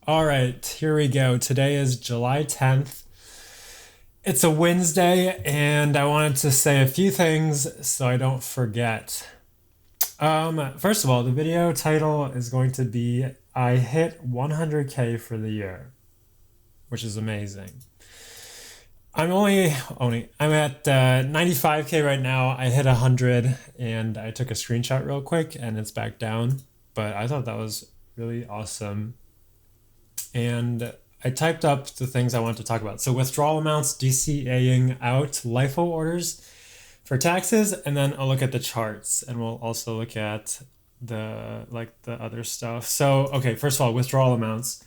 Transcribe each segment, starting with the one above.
All right, here we go. Today is July 10th. It's a Wednesday, and I wanted to say a few things so I don't forget. First of all, the video title is going to be I hit 100K for the year, which is amazing. I'm at 95K right now. I hit 100, and I took a screenshot real quick, and it's back down. But I thought that was really awesome. And I typed up the things I want to talk about. So withdrawal amounts, DCAing out LIFO orders for taxes, and then I'll look at the charts, and we'll also look at the other stuff. So, okay, first of all, withdrawal amounts.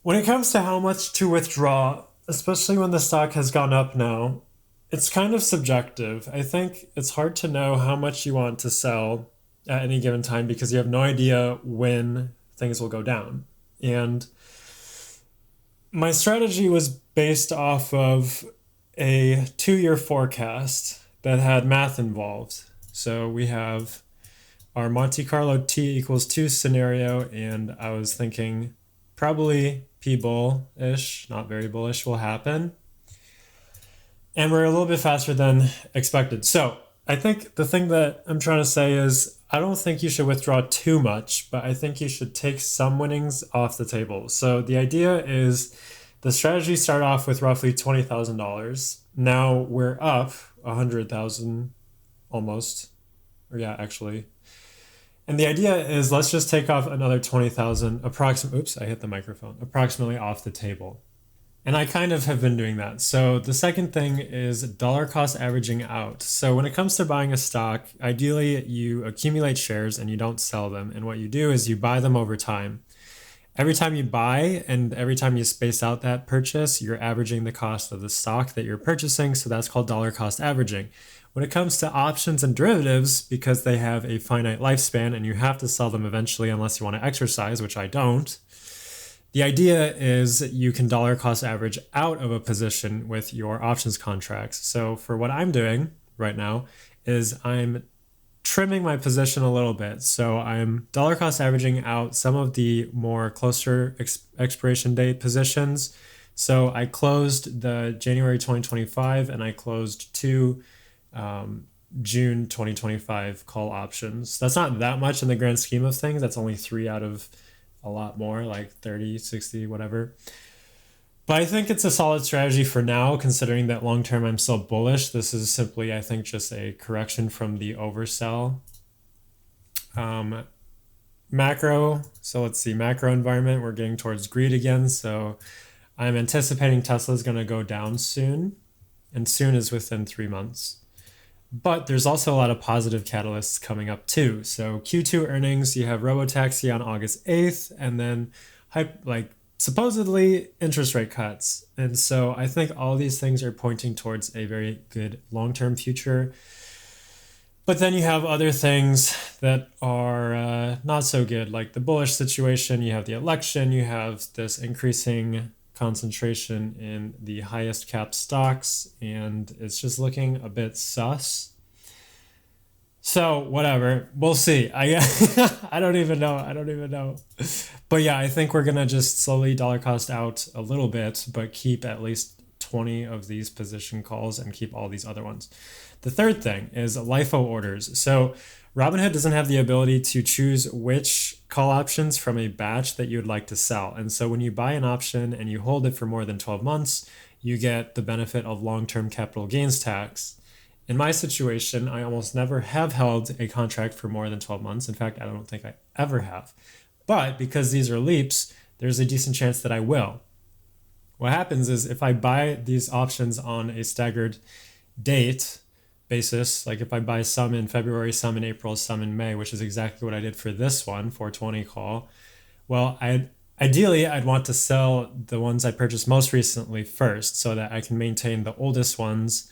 When it comes to how much to withdraw, especially when the stock has gone up now, it's kind of subjective. I think it's hard to know how much you want to sell at any given time because you have no idea when things will go down. And my strategy was based off of a 2-year forecast that had math involved. So we have our Monte Carlo T equals 2 scenario, and I was thinking probably P-bull-ish, not very bullish, will happen. And we're a little bit faster than expected. So I think the thing that I'm trying to say is I don't think you should withdraw too much, but I think you should take some winnings off the table. So the idea is the strategy started off with roughly $20,000. Now we're up 100,000 almost. Or yeah, actually. And the idea is let's just take off another 20,000 approximately off the table. And I kind of have been doing that. So the second thing is dollar cost averaging out. So when it comes to buying a stock, ideally you accumulate shares and you don't sell them. And what you do is you buy them over time. Every time you buy and every time you space out that purchase, you're averaging the cost of the stock that you're purchasing. So that's called dollar cost averaging. When it comes to options and derivatives, because they have a finite lifespan and you have to sell them eventually unless you want to exercise, which I don't, the idea is you can dollar cost average out of a position with your options contracts. So for what I'm doing right now is I'm trimming my position a little bit. So I'm dollar cost averaging out some of the more closer expiration date positions. So I closed the January 2025 and I closed 2 June 2025 call options. That's not that much in the grand scheme of things. That's only 3 out of a lot more, like 30, 60, whatever. But I think it's a solid strategy for now, considering that long term I'm still bullish. This is simply, I think, just a correction from the oversell. Macro. So let's see, macro environment. We're getting towards greed again. So I'm anticipating Tesla is going to go down soon. And soon is within 3 months. But there's also a lot of positive catalysts coming up too. So Q2 earnings, you have Robotaxi on August 8th, and then supposedly interest rate cuts. And so I think all these things are pointing towards a very good long-term future. But then you have other things that are not so good, like the bullish situation. You have the election, you have this increasing concentration in the highest cap stocks, and it's just looking a bit sus. So whatever, we'll see. I don't even know. But yeah, I think we're gonna just slowly dollar cost out a little bit, but keep at least 20 of these position calls and keep all these other ones. The third thing is LIFO orders. So Robinhood doesn't have the ability to choose which call options from a batch that you would like to sell. And so when you buy an option and you hold it for more than 12 months, you get the benefit of long-term capital gains tax. In my situation, I almost never have held a contract for more than 12 months. In fact, I don't think I ever have. But because these are leaps, there's a decent chance that I will. What happens is if I buy these options on a staggered date basis, like if I buy some in February, some in April, some in May, which is exactly what I did for this one, 420 call. Well, ideally, I'd want to sell the ones I purchased most recently first so that I can maintain the oldest ones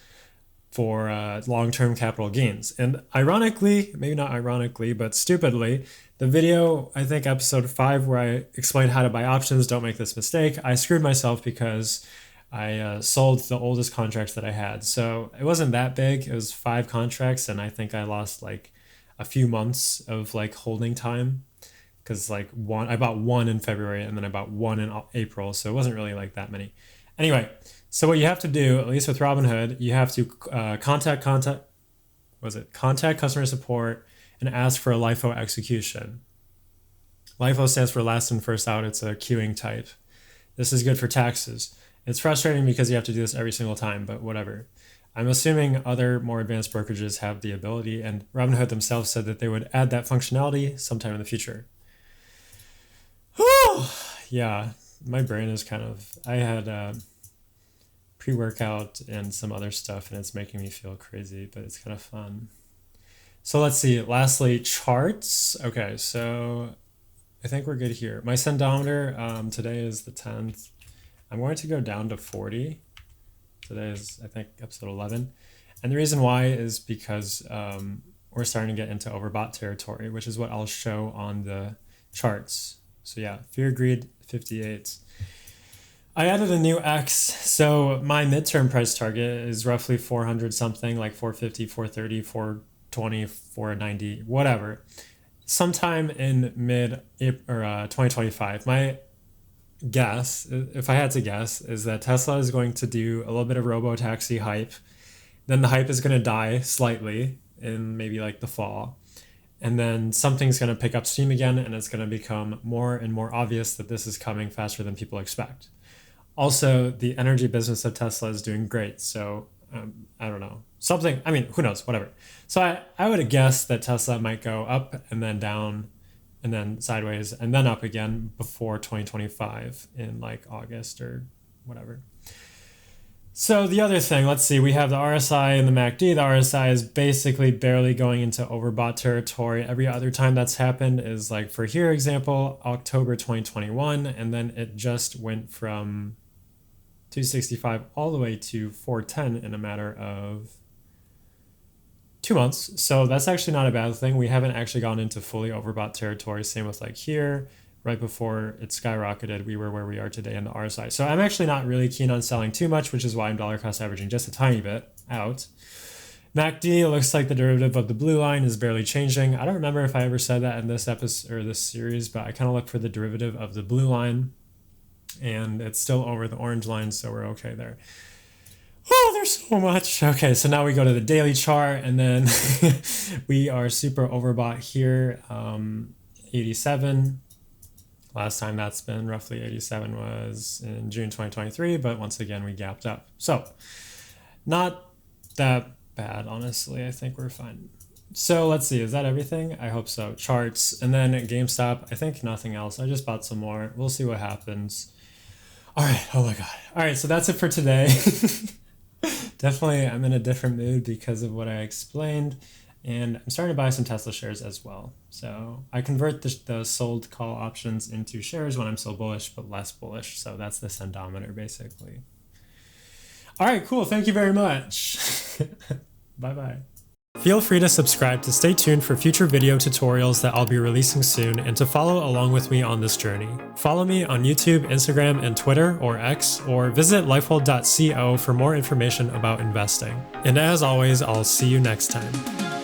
for long-term capital gains. And ironically, maybe not ironically, but stupidly, the video, I think episode 5, where I explained how to buy options, don't make this mistake, I screwed myself because I sold the oldest contracts that I had. So it wasn't that big. It was 5 contracts, and I think I lost like a few months of like holding time. because like I bought one in February and then I bought one in April, so it wasn't really like that many. Anyway, so what you have to do, at least with Robinhood, you have to contact customer support and ask for a LIFO execution. LIFO stands for last in, first out. It's a queuing type. This is good for taxes. It's frustrating because you have to do this every single time, but whatever. I'm assuming other more advanced brokerages have the ability, and Robinhood themselves said that they would add that functionality sometime in the future. Whew! Yeah, my brain is I had pre-workout and some other stuff, and it's making me feel crazy, but it's kind of fun. So let's see. Lastly, charts. Okay, so I think we're good here. My sendometer, today is the 10th. I'm going to go down to 40. Today is, I think, episode 11. And the reason why is because we're starting to get into overbought territory, which is what I'll show on the charts. So yeah, fear, greed, 58. I added a new X. So my midterm price target is roughly 400 something, like 450, 430, 420, 490, whatever. Sometime in mid 2025. My guess, if I had to guess, is that Tesla is going to do a little bit of robo-taxi hype. Then the hype is going to die slightly in maybe like the fall. And then something's going to pick up steam again, and it's going to become more and more obvious that this is coming faster than people expect. Also, the energy business of Tesla is doing great. So I don't know. Something, I mean, who knows, whatever. So I would guess that Tesla might go up and then down and then sideways and then up again before 2025 in like August or whatever. So the other thing, let's see, we have the RSI and the MACD. The RSI is basically barely going into overbought territory. Every other time that's happened is like, for here example, October 2021, and then it just went from 265 all the way to 410 in a matter of 2 months. So that's actually not a bad thing. We haven't actually gone into fully overbought territory. Same with like here, right before it skyrocketed, we were where we are today in the RSI. So I'm actually not really keen on selling too much, which is why I'm dollar cost averaging just a tiny bit out. MACD looks like the derivative of the blue line is barely changing. I don't remember if I ever said that in this episode or this series, but I kind of look for the derivative of the blue line, and it's still over the orange line, so we're okay there. Oh, there's so much. Okay, so now we go to the daily chart, and then we are super overbought here. 87. Last time that's been roughly 87 was in June 2023, but once again, we gapped up. So not that bad, honestly. I think we're fine. So let's see, is that everything? I hope so. Charts, and then GameStop, I think nothing else. I just bought some more. We'll see what happens. All right, oh my God. All right, so that's it for today. Definitely, I'm in a different mood because of what I explained, and I'm starting to buy some Tesla shares as well. So I convert the sold call options into shares when I'm still bullish, but less bullish. So that's the sendometer, basically. All right, cool. Thank you very much. Bye-bye. Feel free to subscribe to stay tuned for future video tutorials that I'll be releasing soon and to follow along with me on this journey. Follow me on YouTube, Instagram, and Twitter, or X, or visit lifewell.co for more information about investing. And as always, I'll see you next time.